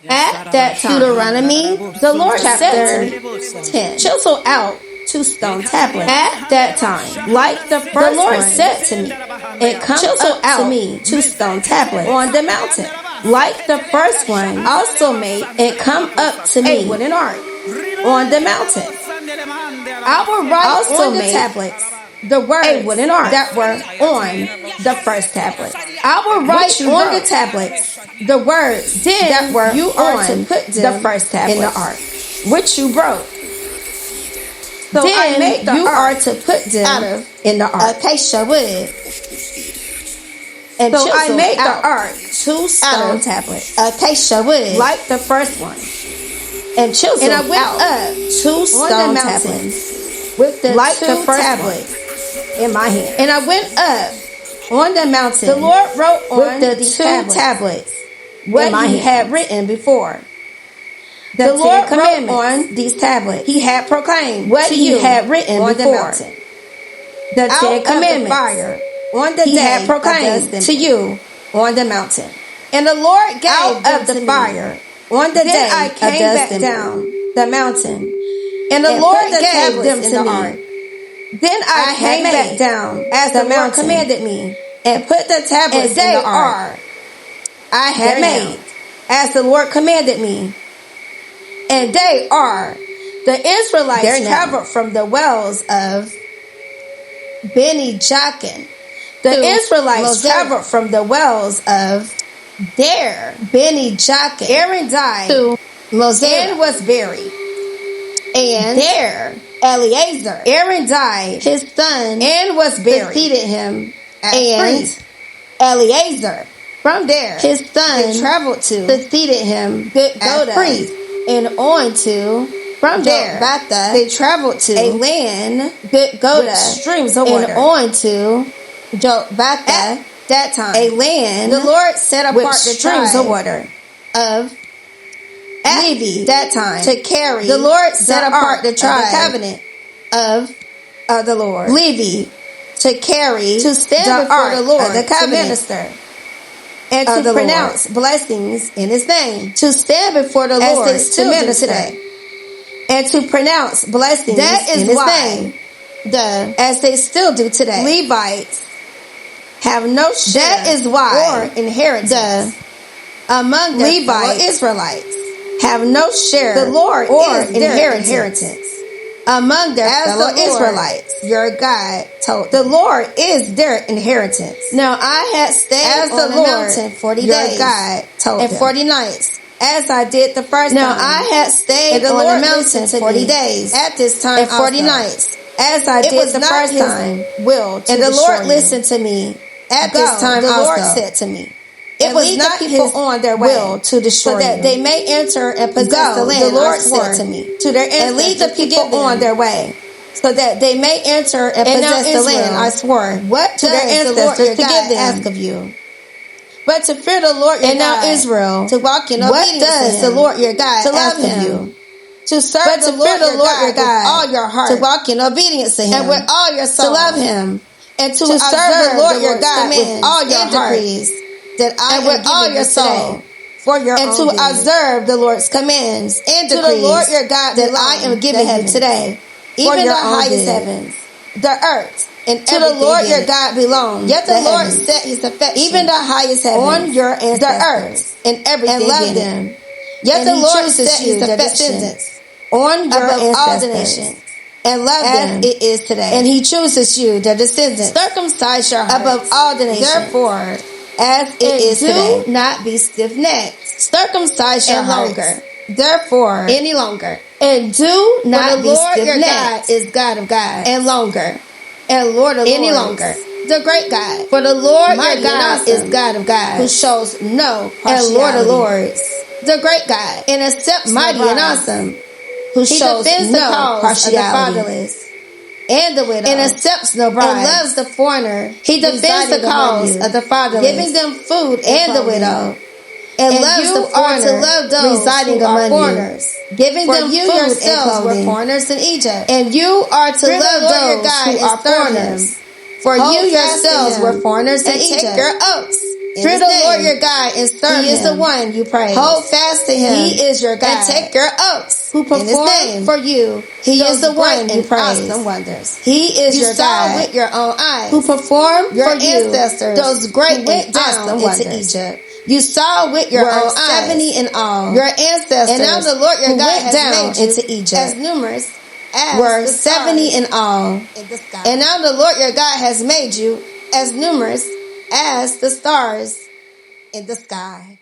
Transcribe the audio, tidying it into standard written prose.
At that time, Deuteronomy, the Lord chapter 10, chisel out 2 stone tablets. At that time, like the first the Lord said to me, it comes chisel out to me 2 stone tablets on the mountain. Like the first one, also made it come up to me a wooden ark on the mountain. I will write also on the tablets the words a wooden ark that were on the first tablet. I will write on the tablets the words that were you are to put the first tablet in the ark, which you broke. So then I made you are to put them in the ark. Acacia wood. And so I made the ark 2 stone tablets, acacia wood, like the first one. And chiseled and I went up 2 stone tablets with the like the first tablets in my hand. And I went up on the mountain. The Lord wrote on the 2 tablets what he had written before. The Lord wrote on these tablets. He had proclaimed what he had written on before. The mountain. The 10 Commandments. Fire on the he had proclaimed to you on the mountain. And the Lord gave out of the fire on the day I came back down the mountain. And the Lord gave them to me. Then I came back down as the Lord commanded me, and put the tablets in the ark I had made as the Lord commanded me. And they are the Israelites traveled from the wells of Beni Jaakan. The Israelites traveled from the wells of there Beni Jaakan. Aaron died to and was buried. And there Eleazar, Aaron died, his son, and was buried. Succeeded him as priest. Eleazar, from there, his son, traveled to succeeded him as priest. And on to from there, Batha, they traveled to a land with streams of water. And on to Batha, at that time, a land the Lord set apart the streams of water of Levi that time to carry. The Lord set apart the tribe, the covenant of the Lord, Levi, to carry to stand before the Lord, the covenant, to minister. And to pronounce blessings in his name. To stand before the Lord as they to minister. Today. And to pronounce blessings in his name. As they still do today. Levites have no share. That is why or inheritance among the Levite Israelites have no share. The Lord or is their inheritance. Among their fellow Israelites, your God told the Lord is their inheritance. Now I had stayed as on the mountain 40 days, God told and 40 nights, as I did the first time. Now I had stayed on the mountain 40 days at this time and 40 nights, as I did the first time. Will and the Lord listened to me at this time. The Lord said to me, it was not people on their will to destroy so that they may enter and possess the land. The Lord said to me, to their and lead the people on their way, so that they may enter and possess the land. I swore, what to their ancestors to give them ask of you, but to fear the Lord your God. And now Israel, to walk in obedience. What does the Lord your God to love him? To serve but to fear the Lord your God with all your heart, to walk in obedience to him, and with all your soul, to love him, and to serve the Lord your God with all your heart. That I and with all your soul for your and own to observe the Lord's commands and decrees to the Lord your God that I am giving you today, even the highest heavens, the earth, and to the Lord your God belongs. Yet the Lord set his affection, even the highest heavens, on your ancestors, the earth, and everything and loved them. Yet the Lord set his descendants on your above all the nations. And love them it is today. And he chooses you, the descendants, circumcise your hearts above all the nations. Therefore, as it is today, do not be stiff-necked, circumcise your hearts. Therefore, any longer, and do not be stiff-necked. Your God is God of gods, and longer, and Lord of any lords, longer, the great God. For the Lord your God is God of gods, who shows no partiality, and Lord of lords, the great God, and accepts mighty and awesome, who shows no partiality, of the fatherless and the widow, and accepts no bride, and loves the foreigner. He defends the cause of the fatherless, giving them food and the widow, and loves the foreigner, to love those residing among foreigners, giving them you food yourselves were foreigners in Egypt, and you are to love those who are foreigners. For you yourselves were foreigners in Egypt. Take your oaths Fear the Lord your God and serve Him. He is the one you praise. Hold fast to Him. He is your God. And take your oaths. Who perform for you. He is the one you praise. Awesome wonders. He is your God. You saw with your own eyes. Who performed for you ancestors. Those great went down into Egypt. You saw with your own eyes. 70 in all. Your ancestors. And now the Lord your God has made you into Egypt. As numerous as were 70 in all. And now the Lord your God has made you as numerous as the stars in the sky.